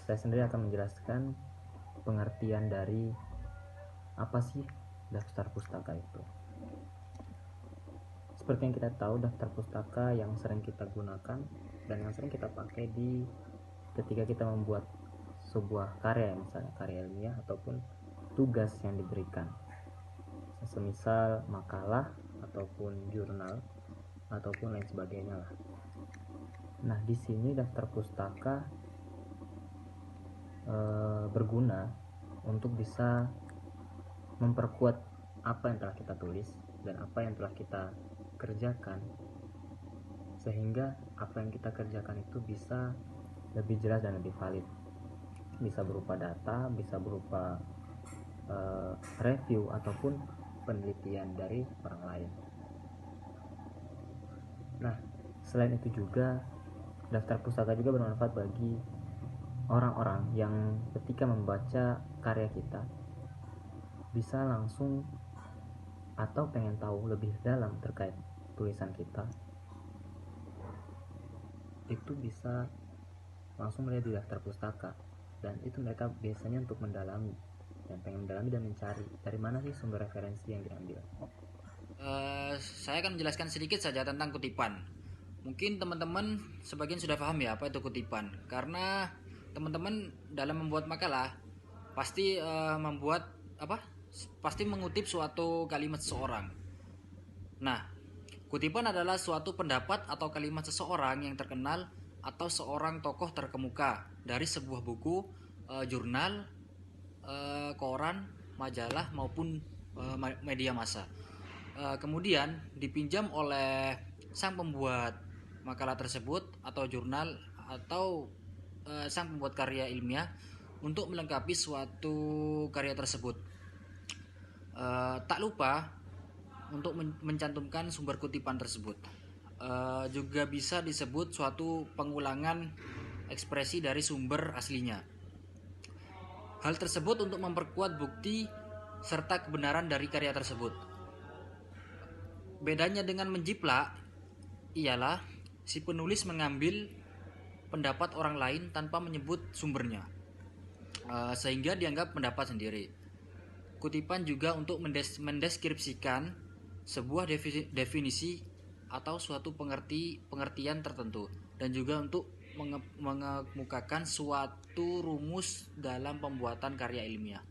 saya sendiri akan menjelaskan pengertian dari apa sih daftar pustaka itu. Seperti yang kita tahu, daftar pustaka yang sering kita gunakan dan yang sering kita pakai ketika kita membuat sebuah karya, misalnya karya ilmiah ataupun tugas yang diberikan, semisal makalah ataupun jurnal ataupun lain sebagainya lah. Nah, di sini daftar pustaka berguna untuk bisa memperkuat apa yang telah kita tulis dan apa yang telah kita kerjakan, sehingga apa yang kita kerjakan itu bisa lebih jelas dan lebih valid, bisa berupa data, bisa berupa review ataupun penelitian dari orang lain. Nah, selain itu juga daftar pustaka juga bermanfaat bagi orang-orang yang ketika membaca karya kita bisa langsung atau pengen tahu lebih dalam terkait tulisan kita, itu bisa langsung melihat di daftar pustaka, dan itu mereka biasanya untuk mendalami dan mencari dari mana sih sumber referensi yang diambil. Saya akan menjelaskan sedikit saja tentang kutipan. Mungkin teman-teman sebagian sudah paham ya apa itu kutipan, karena teman-teman dalam membuat makalah pasti membuat apa? Pasti mengutip suatu kalimat seseorang. Nah, kutipan adalah suatu pendapat atau kalimat seseorang yang terkenal atau seorang tokoh terkemuka dari sebuah buku, jurnal, koran, majalah maupun media massa. Kemudian dipinjam oleh sang pembuat makalah tersebut atau jurnal atau sang pembuat karya ilmiah untuk melengkapi suatu karya tersebut. Tak lupa untuk mencantumkan sumber kutipan tersebut. Juga bisa disebut suatu pengulangan ekspresi dari sumber aslinya. Hal tersebut untuk memperkuat bukti serta kebenaran dari karya tersebut. Bedanya dengan menjiplak ialah si penulis mengambil pendapat orang lain tanpa menyebut sumbernya, sehingga dianggap pendapat sendiri. Kutipan juga untuk mendeskripsikan sebuah definisi atau suatu pengertian tertentu, dan juga untuk mengemukakan suatu rumus dalam pembuatan karya ilmiah.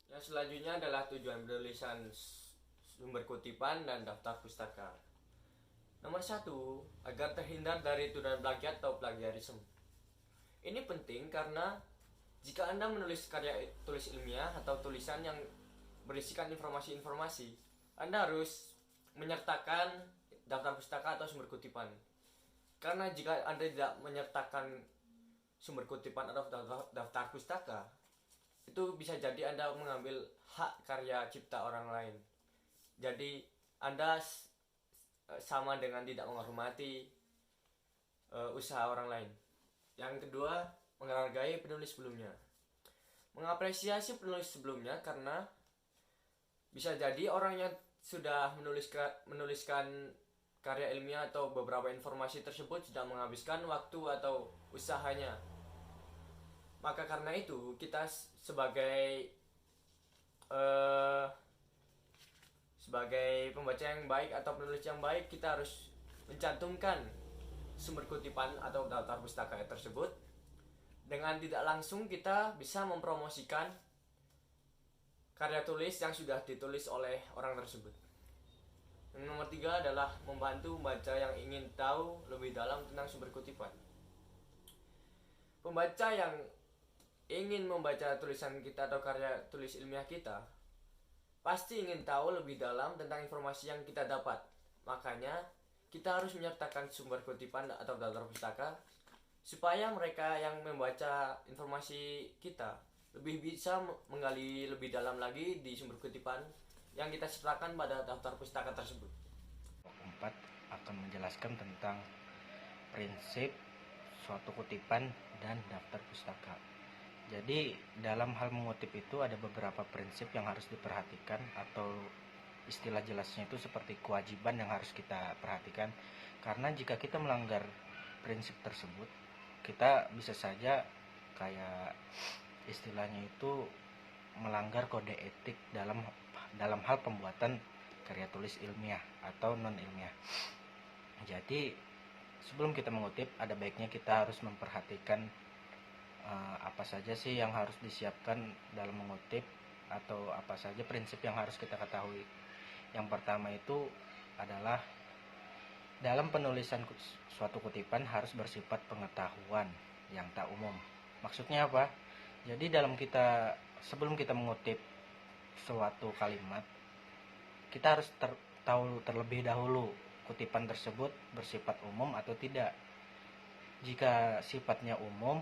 Yang selanjutnya adalah tujuan penulisan sumber kutipan dan daftar pustaka. Nomor 1, agar terhindar dari tuduhan plagiat atau plagiarisme. Ini penting karena jika Anda menulis karya tulis ilmiah atau tulisan yang berisikan informasi-informasi, Anda harus menyertakan daftar pustaka atau sumber kutipan. Karena jika Anda tidak menyertakan sumber kutipan atau daftar pustaka, itu bisa jadi Anda mengambil hak karya cipta orang lain. Jadi Anda sama dengan tidak menghormati usaha orang lain. Yang kedua, menghargai penulis sebelumnya. Mengapresiasi penulis sebelumnya karena bisa jadi orang yang sudah menuliskan karya ilmiah atau beberapa informasi tersebut sudah menghabiskan waktu atau usahanya. Maka karena itu kita sebagai pembaca yang baik atau penulis yang baik, kita harus mencantumkan sumber kutipan atau daftar pustaka tersebut. Dengan tidak langsung kita bisa mempromosikan karya tulis yang sudah ditulis oleh orang tersebut. Yang nomor 3 adalah membantu pembaca yang ingin tahu lebih dalam tentang sumber kutipan. Pembaca yang ingin membaca tulisan kita atau karya tulis ilmiah kita pasti ingin tahu lebih dalam tentang informasi yang kita dapat. Makanya kita harus menyertakan sumber kutipan atau daftar pustaka supaya mereka yang membaca informasi kita lebih bisa menggali lebih dalam lagi di sumber kutipan yang kita sertakan pada daftar pustaka tersebut. 4 akan menjelaskan tentang prinsip suatu kutipan dan daftar pustaka. Jadi dalam hal mengutip itu ada beberapa prinsip yang harus diperhatikan, atau istilah jelasnya itu seperti kewajiban yang harus kita perhatikan. Karena jika kita melanggar prinsip tersebut, kita bisa saja kayak istilahnya itu melanggar kode etik dalam hal pembuatan karya tulis ilmiah atau non ilmiah. Jadi sebelum kita mengutip, ada baiknya kita harus memperhatikan apa saja sih yang harus disiapkan dalam mengutip, atau apa saja prinsip yang harus kita ketahui. Yang pertama itu adalah dalam penulisan suatu kutipan harus bersifat pengetahuan yang tak umum. Maksudnya apa? Jadi sebelum kita mengutip suatu kalimat, kita harus tahu terlebih dahulu kutipan tersebut bersifat umum atau tidak. Jika sifatnya umum,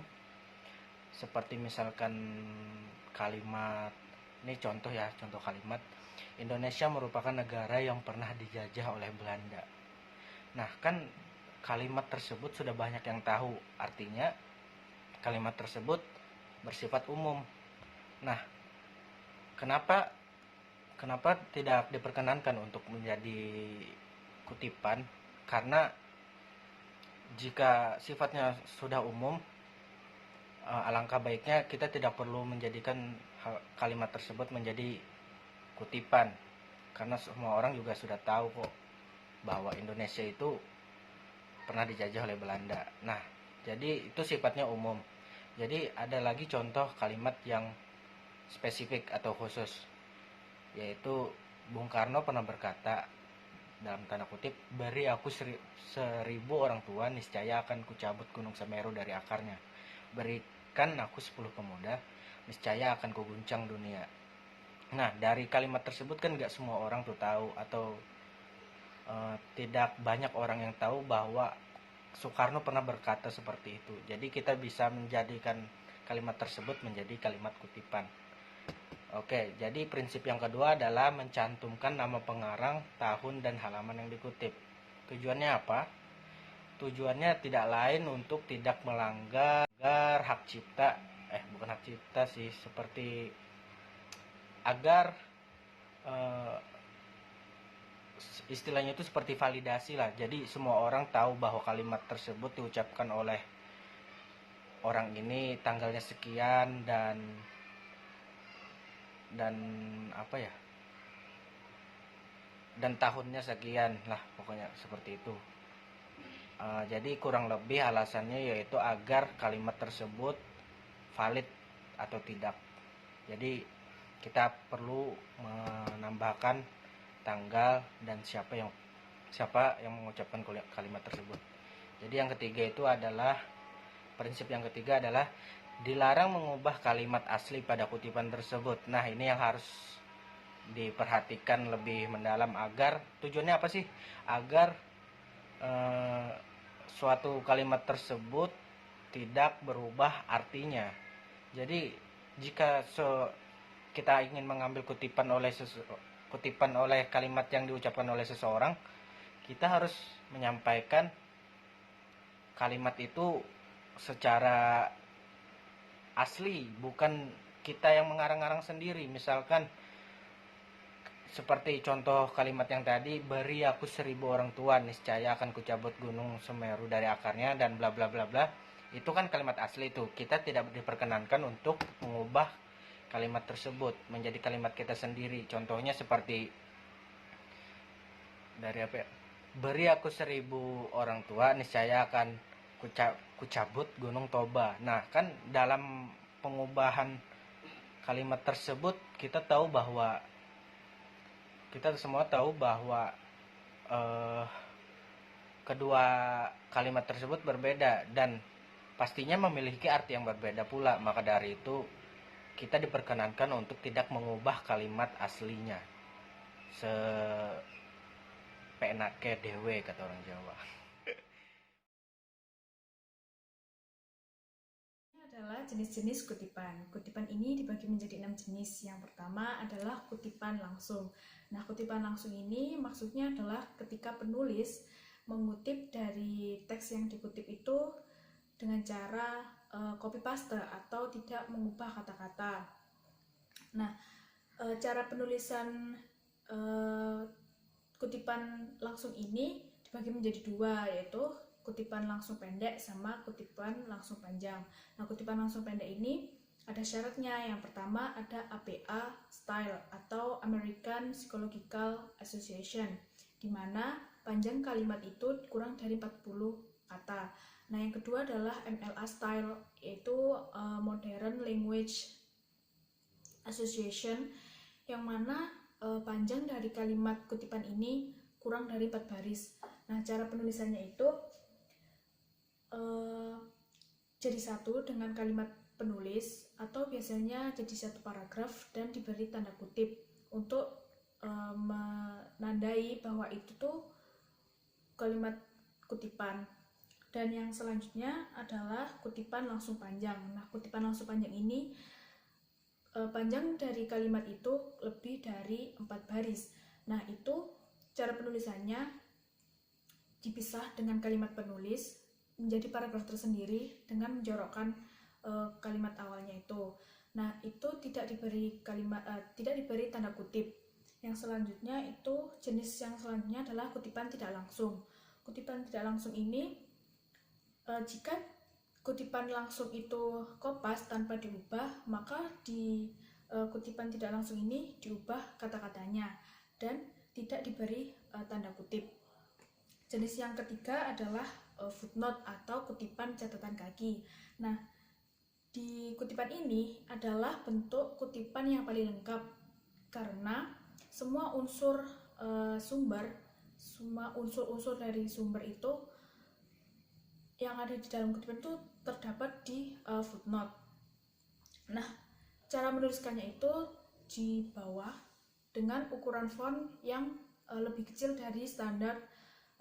seperti misalkan kalimat, ini contoh kalimat, Indonesia merupakan negara yang pernah dijajah oleh Belanda. Nah, kan kalimat tersebut sudah banyak yang tahu, artinya kalimat tersebut bersifat umum. Nah, kenapa tidak diperkenankan untuk menjadi kutipan? Karena jika sifatnya sudah umum, alangkah baiknya kita tidak perlu menjadikan kalimat tersebut menjadi kutipan, karena semua orang juga sudah tahu kok bahwa Indonesia itu pernah dijajah oleh Belanda. Nah, jadi itu sifatnya umum. Jadi ada lagi contoh kalimat yang spesifik atau khusus, yaitu Bung Karno pernah berkata, dalam tanda kutip, beri aku 1000 orang tua, niscaya akan kucabut gunung Semeru dari akarnya. Berikan aku 10 pemuda, niscaya akan kuguncang dunia. Nah, dari kalimat tersebut kan gak semua orang tuh tahu, atau tidak banyak orang yang tahu bahwa Soekarno pernah berkata seperti itu. Jadi kita bisa menjadikan kalimat tersebut menjadi kalimat kutipan. Oke, jadi prinsip yang kedua adalah mencantumkan nama pengarang, tahun, dan halaman yang dikutip. Tujuannya apa? Tujuannya tidak lain untuk tidak melanggar hak cipta, bukan hak cipta sih, seperti agar istilahnya itu seperti validasi lah. Jadi semua orang tahu bahwa kalimat tersebut diucapkan oleh orang ini tanggalnya sekian dan dan tahunnya sekian lah, pokoknya seperti itu. Jadi kurang lebih alasannya yaitu agar kalimat tersebut valid atau tidak. Jadi kita perlu menambahkan tanggal dan siapa yang mengucapkan kalimat tersebut. Jadi yang ketiga itu adalah prinsip yang ketiga adalah dilarang mengubah kalimat asli pada kutipan tersebut. Nah, ini yang harus diperhatikan lebih mendalam, agar tujuannya apa sih? Agar suatu kalimat tersebut tidak berubah artinya. Jadi jika kita ingin mengambil kutipan oleh kalimat yang diucapkan oleh seseorang, kita harus menyampaikan kalimat itu secara asli, bukan kita yang mengarang-arang sendiri. Misalkan seperti contoh kalimat yang tadi, beri aku 1000 orang tua, niscaya akan kucabut gunung Semeru dari akarnya, dan bla bla bla bla. Itu kan kalimat asli itu. Kita tidak diperkenankan untuk mengubah kalimat tersebut menjadi kalimat kita sendiri. Contohnya seperti beri aku 1000 orang tua, niscaya akan kucabut gunung Toba. Nah, kan dalam pengubahan kalimat tersebut kita semua tahu bahwa kedua kalimat tersebut berbeda dan pastinya memiliki arti yang berbeda pula. Maka dari itu kita diperkenankan untuk tidak mengubah kalimat aslinya. Penake dewe kata orang Jawa. Adalah jenis-jenis kutipan. Kutipan ini dibagi menjadi 6 jenis. Yang pertama adalah kutipan langsung. Nah, kutipan langsung ini maksudnya adalah ketika penulis mengutip dari teks yang dikutip itu dengan cara copy paste atau tidak mengubah kata-kata. Nah, cara penulisan kutipan langsung ini dibagi menjadi dua, yaitu kutipan langsung pendek sama kutipan langsung panjang. Nah, kutipan langsung pendek ini ada syaratnya. Yang pertama ada APA style atau American Psychological Association, di mana panjang kalimat itu kurang dari 40 kata. Nah, yang kedua adalah MLA style, yaitu Modern Language Association, yang mana panjang dari kalimat kutipan ini kurang dari 4 baris. Nah, cara penulisannya itu jadi satu dengan kalimat penulis, atau biasanya jadi satu paragraf dan diberi tanda kutip untuk menandai bahwa itu tuh kalimat kutipan. Dan yang selanjutnya adalah kutipan langsung panjang. Nah, kutipan langsung panjang ini panjang dari kalimat itu lebih dari 4 baris. Nah, itu cara penulisannya dipisah dengan kalimat penulis menjadi paragraf tersendiri dengan menjorokkan kalimat awalnya itu. Nah, itu tidak diberi tanda kutip. Yang selanjutnya itu jenis yang selanjutnya adalah kutipan tidak langsung. Kutipan tidak langsung ini jika kutipan langsung itu kopas tanpa diubah, maka di kutipan tidak langsung ini diubah kata-katanya dan tidak diberi tanda kutip. Jenis yang ketiga adalah footnote atau kutipan catatan kaki. Nah, di kutipan ini adalah bentuk kutipan yang paling lengkap karena semua unsur unsur dari sumber itu yang ada di dalam kutipan itu terdapat di footnote. Nah, cara menuliskannya itu di bawah dengan ukuran font yang lebih kecil dari standar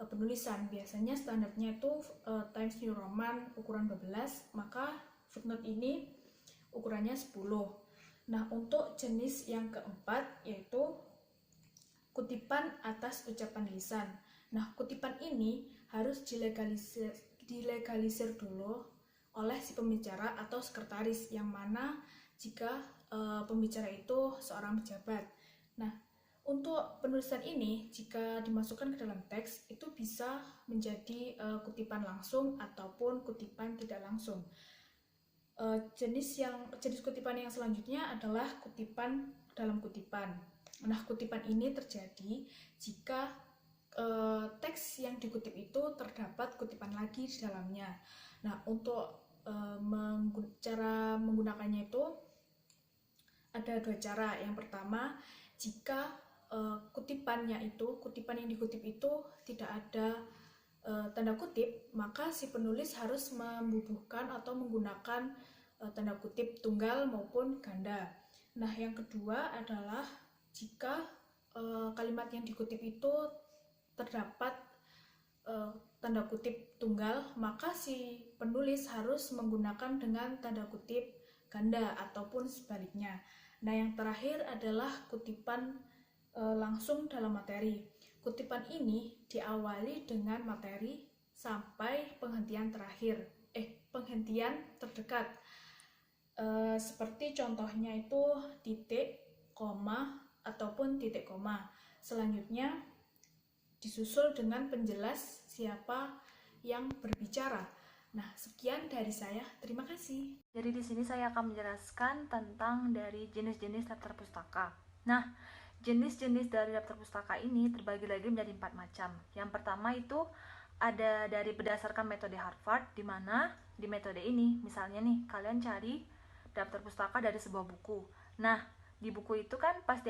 penulisan. Biasanya standarnya itu Times New Roman ukuran 12, maka footnote ini ukurannya 10. Nah, untuk jenis yang keempat yaitu kutipan atas ucapan lisan. Nah, kutipan ini harus dilegalisir dulu oleh si pembicara atau sekretaris, yang mana jika pembicara itu seorang pejabat. Nah, untuk penulisan ini jika dimasukkan ke dalam teks itu bisa menjadi kutipan langsung ataupun kutipan tidak langsung. Jenis kutipan yang selanjutnya adalah kutipan dalam kutipan. Nah, kutipan ini terjadi jika teks yang dikutip itu terdapat kutipan lagi di dalamnya. Nah, untuk cara menggunakannya itu ada 2 cara. Yang pertama, jika kutipan yang dikutip itu tidak ada tanda kutip, maka si penulis harus membubuhkan atau menggunakan tanda kutip tunggal maupun ganda. Nah, yang kedua adalah jika kalimat yang dikutip itu terdapat tanda kutip tunggal, maka si penulis harus menggunakan dengan tanda kutip ganda ataupun sebaliknya. Nah, yang terakhir adalah kutipan langsung dalam materi. Kutipan ini diawali dengan materi sampai penghentian terdekat. Seperti contohnya itu titik, koma, ataupun titik koma. Selanjutnya disusul dengan penjelas siapa yang berbicara. Nah, sekian dari saya. Terima kasih. Jadi di sini saya akan menjelaskan tentang dari jenis-jenis daftar pustaka. Nah, jenis-jenis dari daftar pustaka ini terbagi lagi menjadi 4 macam. Yang pertama itu ada dari berdasarkan metode Harvard, di mana di metode ini misalnya nih kalian cari daftar pustaka dari sebuah buku. Nah, di buku itu kan pasti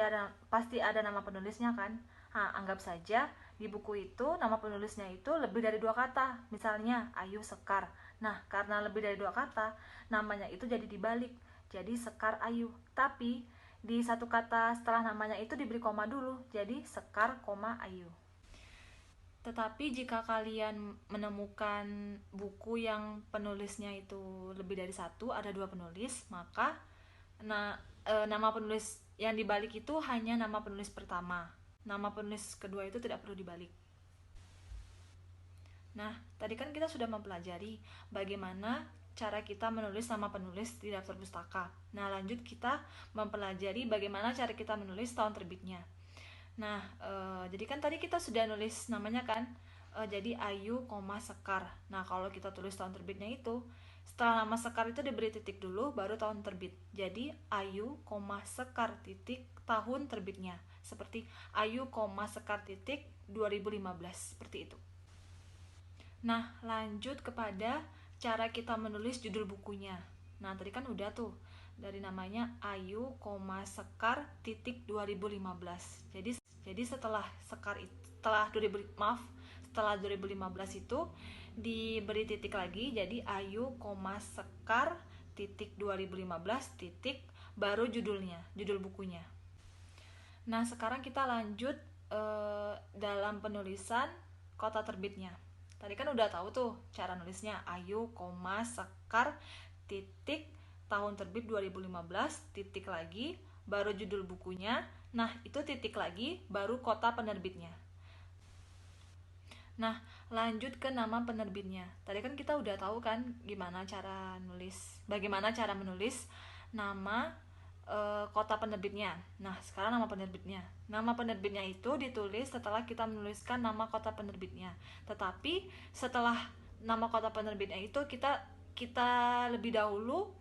ada nama penulisnya kan. Nah, anggap saja di buku itu nama penulisnya itu lebih dari 2 kata, misalnya Ayu Sekar. Nah, karena lebih dari 2 kata, namanya itu jadi dibalik, jadi Sekar Ayu. Tapi di 1 kata setelah namanya itu diberi koma dulu, jadi Sekar, Ayu. Tetapi jika kalian menemukan buku yang penulisnya itu lebih dari 1, ada 2 penulis, maka nama penulis yang dibalik itu hanya nama penulis pertama. Nama penulis kedua itu tidak perlu dibalik. Nah, tadi kan kita sudah mempelajari bagaimana cara kita menulis nama penulis di daftar pustaka. Nah, lanjut kita mempelajari bagaimana cara kita menulis tahun terbitnya. Nah, jadi kan tadi kita sudah nulis namanya kan, jadi Ayu, Sekar. Nah, kalau kita tulis tahun terbitnya itu, setelah nama Sekar itu diberi titik dulu, baru tahun terbit. Jadi Ayu, Sekar titik tahun terbitnya. Seperti Ayu, Sekar titik 2015, seperti itu. Nah, lanjut kepada cara kita menulis judul bukunya. Nah, tadi kan udah tuh dari namanya Ayu, Sekar titik 2015. Jadi setelah Sekar setelah 2015 itu diberi titik lagi, jadi Ayu, Sekar titik 2015 titik baru judulnya, judul bukunya. Nah, sekarang kita lanjut dalam penulisan kota terbitnya. Tadi kan udah tahu tuh cara nulisnya, Ayu, Sekar titik tahun terbit 2015 titik lagi baru judul bukunya. Nah, itu titik lagi baru kota penerbitnya. Nah, lanjut ke nama penerbitnya. Tadi kan kita udah tahu kan bagaimana cara menulis nama kota penerbitnya. Nah, sekarang nama penerbitnya. Nama penerbitnya itu ditulis setelah kita menuliskan nama kota penerbitnya. Tetapi setelah nama kota penerbitnya itu kita lebih dahulu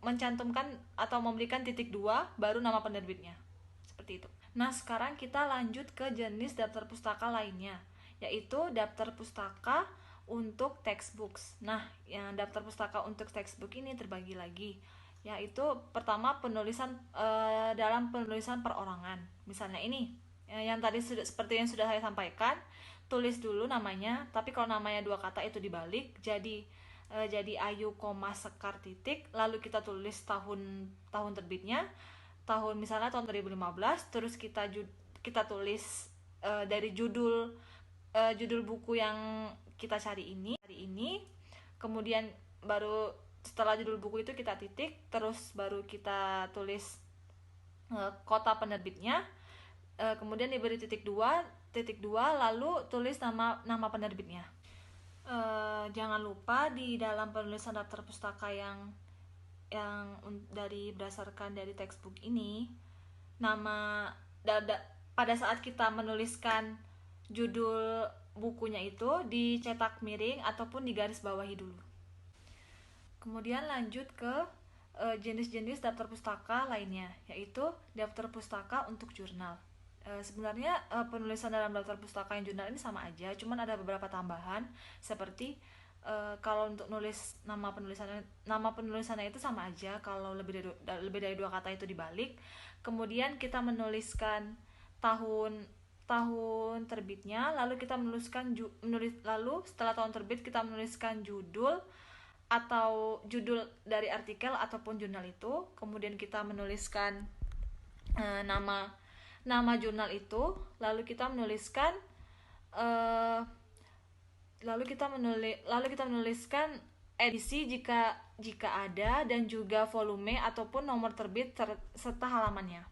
mencantumkan atau memberikan titik 2 baru nama penerbitnya. Seperti itu. Nah, sekarang kita lanjut ke jenis daftar pustaka lainnya, yaitu daftar pustaka untuk textbooks. Nah, yang daftar pustaka untuk textbook ini terbagi lagi, yaitu pertama dalam penulisan perorangan. Misalnya ini, yang tadi seperti yang sudah saya sampaikan, tulis dulu namanya, tapi kalau namanya 2 kata itu dibalik, jadi Ayu, Sekar titik, lalu kita tulis tahun terbitnya, misalnya tahun 2015, terus kita tulis dari judul buku yang kita cari ini, kemudian baru setelah judul buku itu kita titik, terus baru kita tulis kota penerbitnya, kemudian diberi titik 2, lalu tulis nama penerbitnya. Jangan lupa di dalam penulisan daftar pustaka yang berdasarkan dari textbook ini, pada saat kita menuliskan judul bukunya itu dicetak miring ataupun digaris bawahi dulu. Kemudian lanjut ke jenis-jenis daftar pustaka lainnya, yaitu daftar pustaka untuk jurnal. Sebenarnya penulisan dalam daftar pustaka yang jurnal ini sama aja, cuman ada beberapa tambahan seperti kalau untuk nulis nama penulisannya itu sama aja, kalau lebih dari 2 kata itu dibalik. Kemudian kita menuliskan tahun terbitnya, lalu kita lalu setelah tahun terbit kita menuliskan judul atau judul dari artikel ataupun jurnal itu. Kemudian kita menuliskan nama jurnal itu, lalu kita menuliskan menuliskan edisi jika ada, dan juga volume ataupun nomor terbit serta halamannya.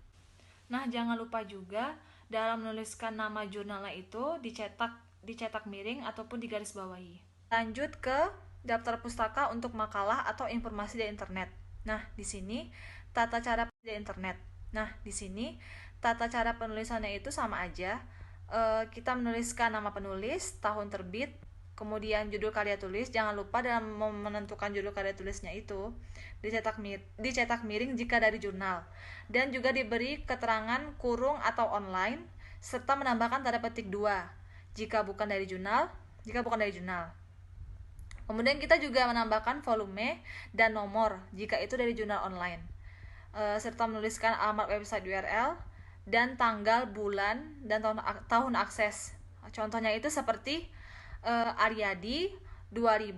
Nah, jangan lupa juga dalam menuliskan nama jurnalnya itu dicetak miring ataupun digaris bawahi. Lanjut ke daftar pustaka untuk makalah atau informasi di internet. Nah, di sini tata cara di internet. Nah, di sini tata cara penulisannya itu sama aja. Kita menuliskan nama penulis, tahun terbit, kemudian judul karya tulis. Jangan lupa dalam menentukan judul karya tulisnya itu dicetak miring jika dari jurnal, dan juga diberi keterangan kurung atau online, serta menambahkan tanda petik 2 jika bukan dari jurnal. Kemudian kita juga menambahkan volume dan nomor jika itu dari jurnal online, serta menuliskan alamat website URL dan tanggal, bulan, dan tahun akses. Contohnya itu seperti Aryadi 2000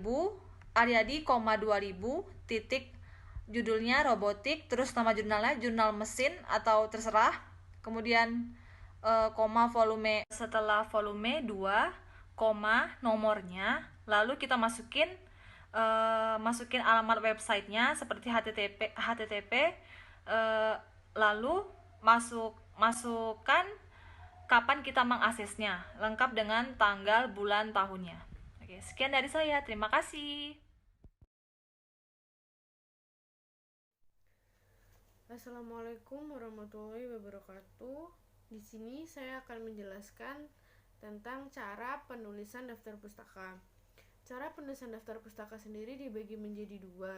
titik, judulnya robotik, terus nama jurnalnya jurnal mesin atau terserah, kemudian volume, setelah volume 2, nomornya, lalu kita masukin alamat websitenya seperti http, lalu masukkan kapan kita mengaksesnya, lengkap dengan tanggal, bulan, tahunnya. Oke, sekian dari saya. Terima kasih. Assalamualaikum warahmatullahi wabarakatuh. Di sini saya akan menjelaskan tentang cara penulisan daftar pustaka. Cara penulisan daftar pustaka sendiri dibagi menjadi dua.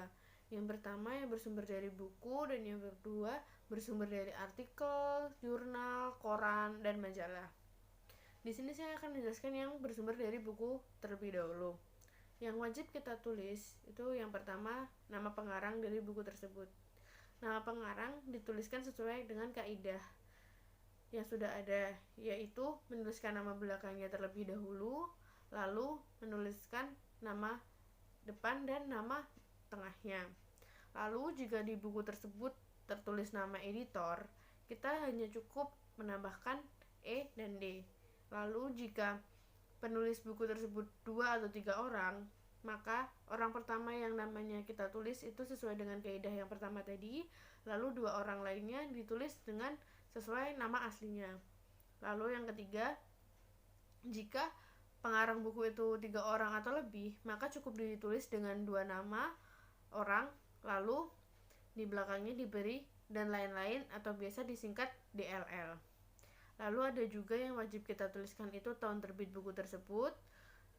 Yang pertama yang bersumber dari buku, dan yang kedua bersumber dari artikel, jurnal, koran, dan majalah. Di sini saya akan menjelaskan yang bersumber dari buku terlebih dahulu. Yang wajib kita tulis itu yang pertama nama pengarang dari buku tersebut. Nama pengarang dituliskan sesuai dengan kaidah yang sudah ada, yaitu menuliskan nama belakangnya terlebih dahulu, lalu menuliskan nama depan dan nama tengahnya. Lalu jika di buku tersebut tertulis nama editor, kita hanya cukup menambahkan E dan D. Lalu jika penulis buku tersebut 2 atau 3 orang, maka orang pertama yang namanya kita tulis itu sesuai dengan kaidah yang pertama tadi, lalu 2 orang lainnya ditulis dengan sesuai nama aslinya. Lalu yang ketiga, jika pengarang buku itu 3 orang atau lebih, maka cukup ditulis dengan 2 nama orang, lalu di belakangnya diberi dan lain-lain atau biasa disingkat DLL. Lalu ada juga yang wajib kita tuliskan itu tahun terbit buku tersebut,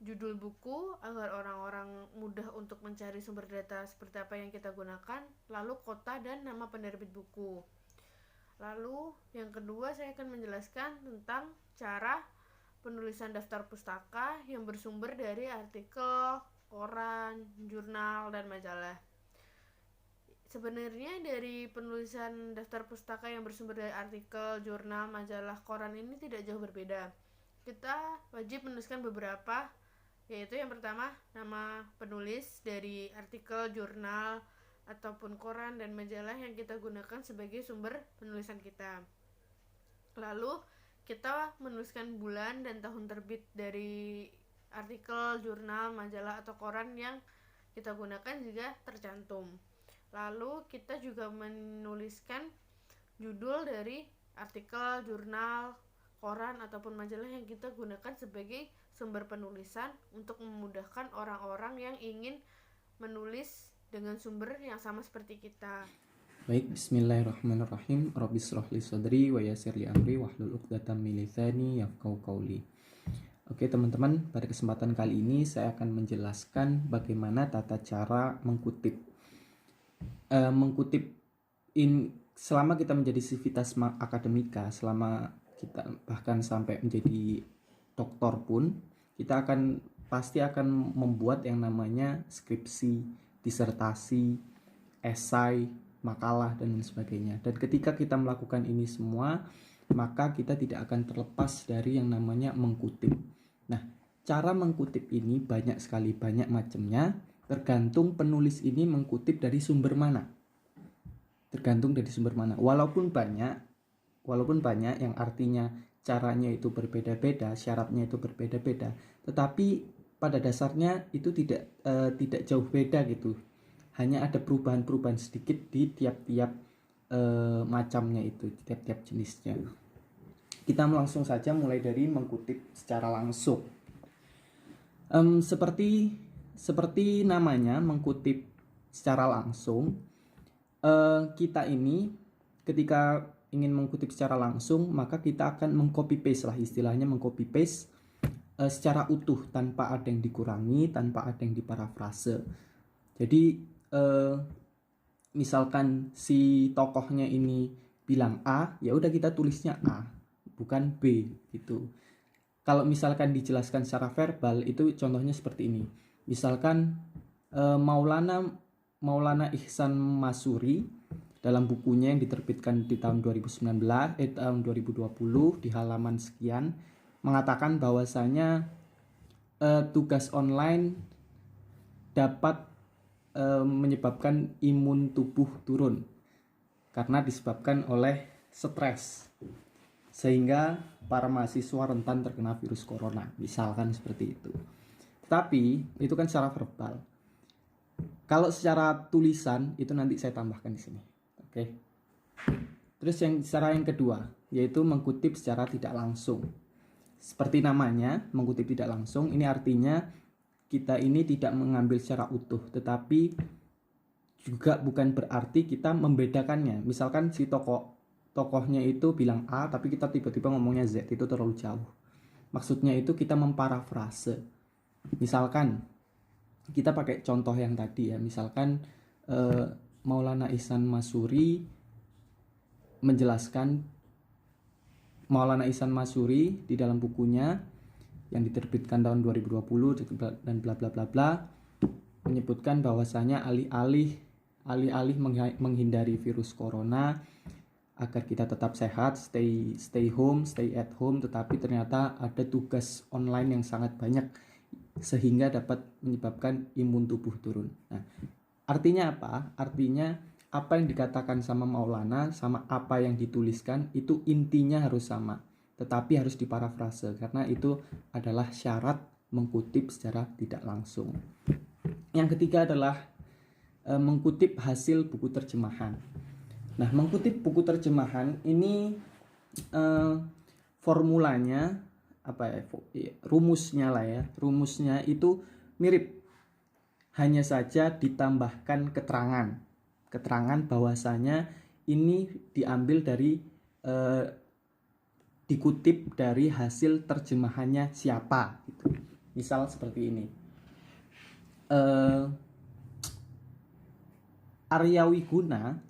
judul buku agar orang-orang mudah untuk mencari sumber data seperti apa yang kita gunakan, lalu kota dan nama penerbit buku. Lalu yang kedua saya akan menjelaskan tentang cara penulisan daftar pustaka yang bersumber dari artikel, koran, jurnal, dan majalah. Sebenarnya dari penulisan daftar pustaka yang bersumber dari artikel, jurnal, majalah, koran ini tidak jauh berbeda. Kita wajib menuliskan beberapa, yaitu yang pertama nama penulis dari artikel, jurnal, ataupun koran dan majalah yang kita gunakan sebagai sumber penulisan kita. Lalu kita menuliskan bulan dan tahun terbit dari artikel, jurnal, majalah, atau koran yang kita gunakan juga tercantum. Lalu kita juga menuliskan judul dari artikel, jurnal, koran, ataupun majalah yang kita gunakan sebagai sumber penulisan untuk memudahkan orang-orang yang ingin menulis dengan sumber yang sama seperti kita. Baik, bismillahirrahmanirrahim. Rabbi shrah li sadri wa yassir li amri wahlul 'uqdatam min lisani yafqahu qawli. Oke teman-teman, pada kesempatan kali ini saya akan menjelaskan bagaimana tata cara mengkutip selama kita menjadi sivitas akademika, selama kita bahkan sampai menjadi doktor pun, kita pasti akan membuat yang namanya skripsi, disertasi, esai, makalah, dan lain sebagainya. Dan ketika kita melakukan ini semua, maka kita tidak akan terlepas dari yang namanya mengkutip. Nah, cara mengkutip ini banyak sekali, banyak macamnya, tergantung penulis ini mengkutip dari sumber mana. Tergantung dari sumber mana. Walaupun banyak yang artinya caranya itu berbeda-beda, syaratnya itu berbeda-beda, tetapi pada dasarnya itu tidak jauh beda gitu. Hanya ada perubahan-perubahan sedikit di tiap-tiap macamnya itu, di tiap-tiap jenisnya. Kita langsung saja mulai dari mengkutip secara langsung. Seperti namanya, mengkutip secara langsung. Kita ini ketika ingin mengkutip secara langsung, maka kita akan mengcopy paste lah, istilahnya mengcopy paste secara utuh, tanpa ada yang dikurangi, tanpa ada yang diparafrase. Jadi misalkan si tokohnya ini bilang A, ya udah kita tulisnya A, bukan B gitu. Kalau misalkan dijelaskan secara verbal, itu contohnya seperti ini. Misalkan Maulana Ihsan Masuri dalam bukunya yang diterbitkan di tahun 2020 di halaman sekian mengatakan bahwasanya tugas online dapat menyebabkan imun tubuh turun karena disebabkan oleh stres, sehingga para mahasiswa rentan terkena virus corona, misalkan seperti itu. Tapi itu kan secara verbal. Kalau secara tulisan itu nanti saya tambahkan di sini. Oke. Terus cara yang kedua yaitu mengkutip secara tidak langsung. Seperti namanya, mengutip tidak langsung, ini artinya kita ini tidak mengambil secara utuh, tetapi juga bukan berarti kita membedakannya. Misalkan si tokohnya itu bilang A, tapi kita tiba-tiba ngomongnya Z, itu terlalu jauh. Maksudnya itu kita memparafrase. Misalkan kita pakai contoh yang tadi ya, misalkan Maulana Ihsan Masyuri menjelaskan, Maulana Ihsan Masyuri di dalam bukunya yang diterbitkan tahun 2020 dan bla bla bla bla menyebutkan bahwasanya alih-alih menghindari virus corona agar kita tetap sehat, stay home, stay at home, tetapi ternyata ada tugas online yang sangat banyak sehingga dapat menyebabkan imun tubuh turun. Nah, artinya apa? Artinya apa yang dikatakan sama Maulana sama apa yang dituliskan itu intinya harus sama, tetapi harus diparafrase karena itu adalah syarat mengutip secara tidak langsung. Yang ketiga adalah mengutip hasil buku terjemahan. Nah, mengutip buku terjemahan ini formulanya rumusnya itu mirip, hanya saja ditambahkan keterangan bahwasanya ini diambil dari dikutip dari hasil terjemahannya siapa gitu. Misal seperti ini, Arya Wiguna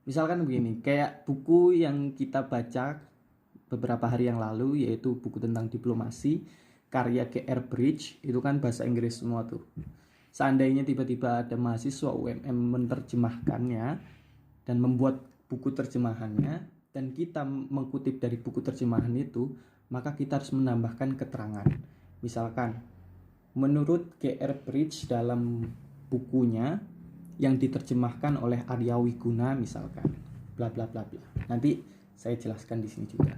misalkan begini, kayak buku yang kita baca beberapa hari yang lalu, yaitu buku tentang diplomasi karya G.R. Bridge, itu kan bahasa Inggris semua tuh. Seandainya tiba-tiba ada mahasiswa UMM menerjemahkannya dan membuat buku terjemahannya, dan kita mengutip dari buku terjemahan itu, maka kita harus menambahkan keterangan. Misalkan, menurut G.R. Bridge dalam bukunya yang diterjemahkan oleh Arya Wiguna misalkan, bla bla bla bla. Nanti saya jelaskan di sini juga.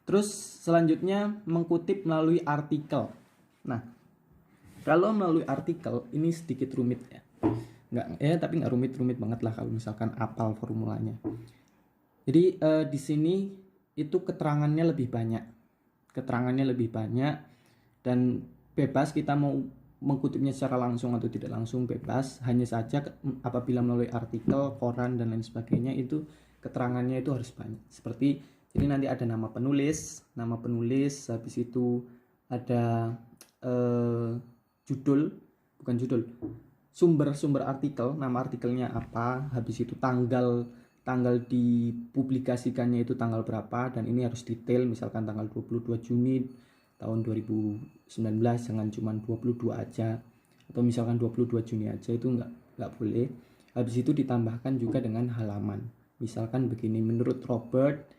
Terus selanjutnya mengutip melalui artikel. Nah, kalau melalui artikel ini sedikit rumit ya. Tapi nggak rumit-rumit banget lah kalau misalkan apal formulanya. Jadi di sini itu keterangannya lebih banyak dan bebas kita mau mengutipnya secara langsung atau tidak langsung, bebas. Hanya saja apabila melalui artikel, koran dan lain sebagainya itu keterangannya itu harus banyak. Seperti jadi nanti ada nama penulis, habis itu ada sumber artikel, nama artikelnya apa, habis itu tanggal dipublikasikannya itu tanggal berapa, dan ini harus detail, misalkan tanggal 22 Juni tahun 2019, jangan cuma 22 aja, atau misalkan 22 Juni aja, itu nggak boleh. Habis itu ditambahkan juga dengan halaman, misalkan begini, menurut Robert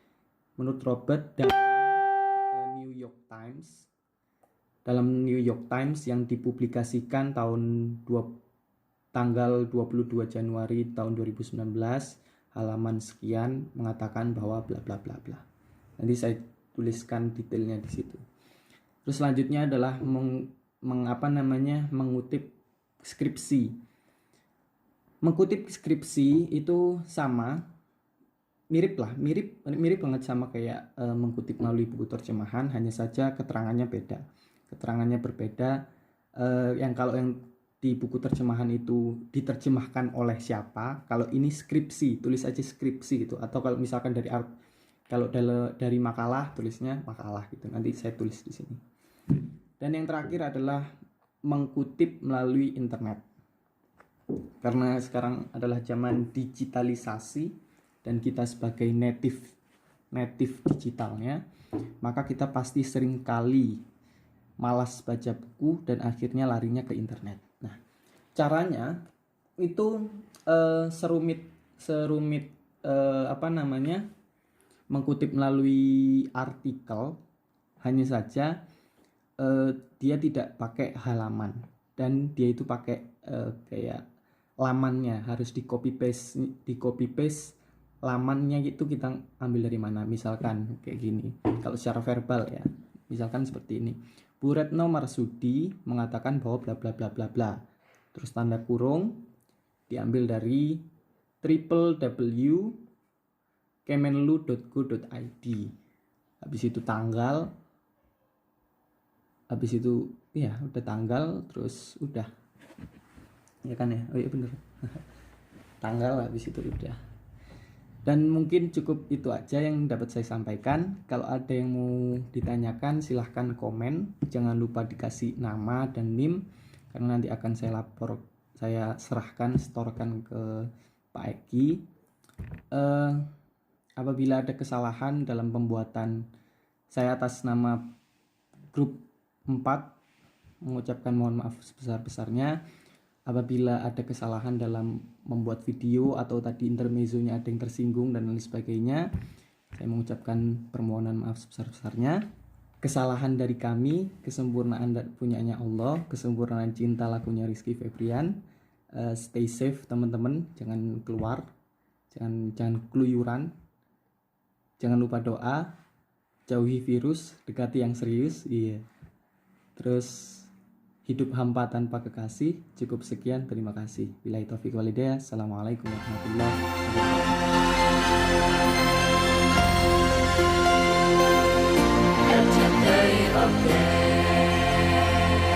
dalam New York Times yang dipublikasikan tanggal 22 Januari tahun 2019, halaman sekian mengatakan bahwa bla bla bla bla. Nanti saya tuliskan detailnya di situ. Terus selanjutnya adalah mengutip skripsi. Mengutip skripsi itu sama, mirip banget sama kayak mengutip melalui buku terjemahan, hanya saja keterangannya berbeda. Yang kalau yang di buku terjemahan itu diterjemahkan oleh siapa, kalau ini skripsi, tulis aja skripsi gitu. Atau kalau misalkan dari makalah, tulisnya makalah gitu. Nanti saya tulis di sini. Dan yang terakhir adalah mengutip melalui internet. Karena sekarang adalah zaman digitalisasi dan kita sebagai native digitalnya, maka kita pasti sering kali malas baca buku dan akhirnya larinya ke internet. Nah, caranya itu serumit mengutip melalui artikel, hanya saja dia tidak pakai halaman dan dia itu pakai kayak lamannya harus di copy paste lamannya itu kita ambil dari mana, misalkan kayak gini. Kalau secara verbal ya, misalkan seperti ini, Bu Retno Marsudi mengatakan bahwa bla bla bla bla bla, terus tanda kurung diambil dari www.kemenlu.go.id, habis itu tanggal, habis itu ya udah tanggal, terus udah ya kan ya, oh iya bener tanggal, habis itu udah. Dan mungkin cukup itu aja yang dapat saya sampaikan. Kalau ada yang mau ditanyakan silahkan komen. Jangan lupa dikasih nama dan NIM, karena nanti akan saya serahkan, setorkan ke Pak Eki. Apabila ada kesalahan dalam pembuatan, saya atas nama grup 4 mengucapkan mohon maaf sebesar-besarnya. Apabila ada kesalahan dalam membuat video atau tadi intermezzonya ada yang tersinggung dan lain sebagainya, saya mengucapkan permohonan maaf sebesar-besarnya. Kesalahan dari kami, kesempurnaan punyanya Allah, kesempurnaan cinta lakunya Rizky Febrian. Stay safe teman-teman, jangan keluar, jangan keluyuran, jangan lupa doa, jauhi virus, dekati yang serius, iya. Terus hidup hampa tanpa kekasih. Cukup sekian, terima kasih. Billahi taufiq walhidayah. Assalamualaikum warahmatullahi wabarakatuh.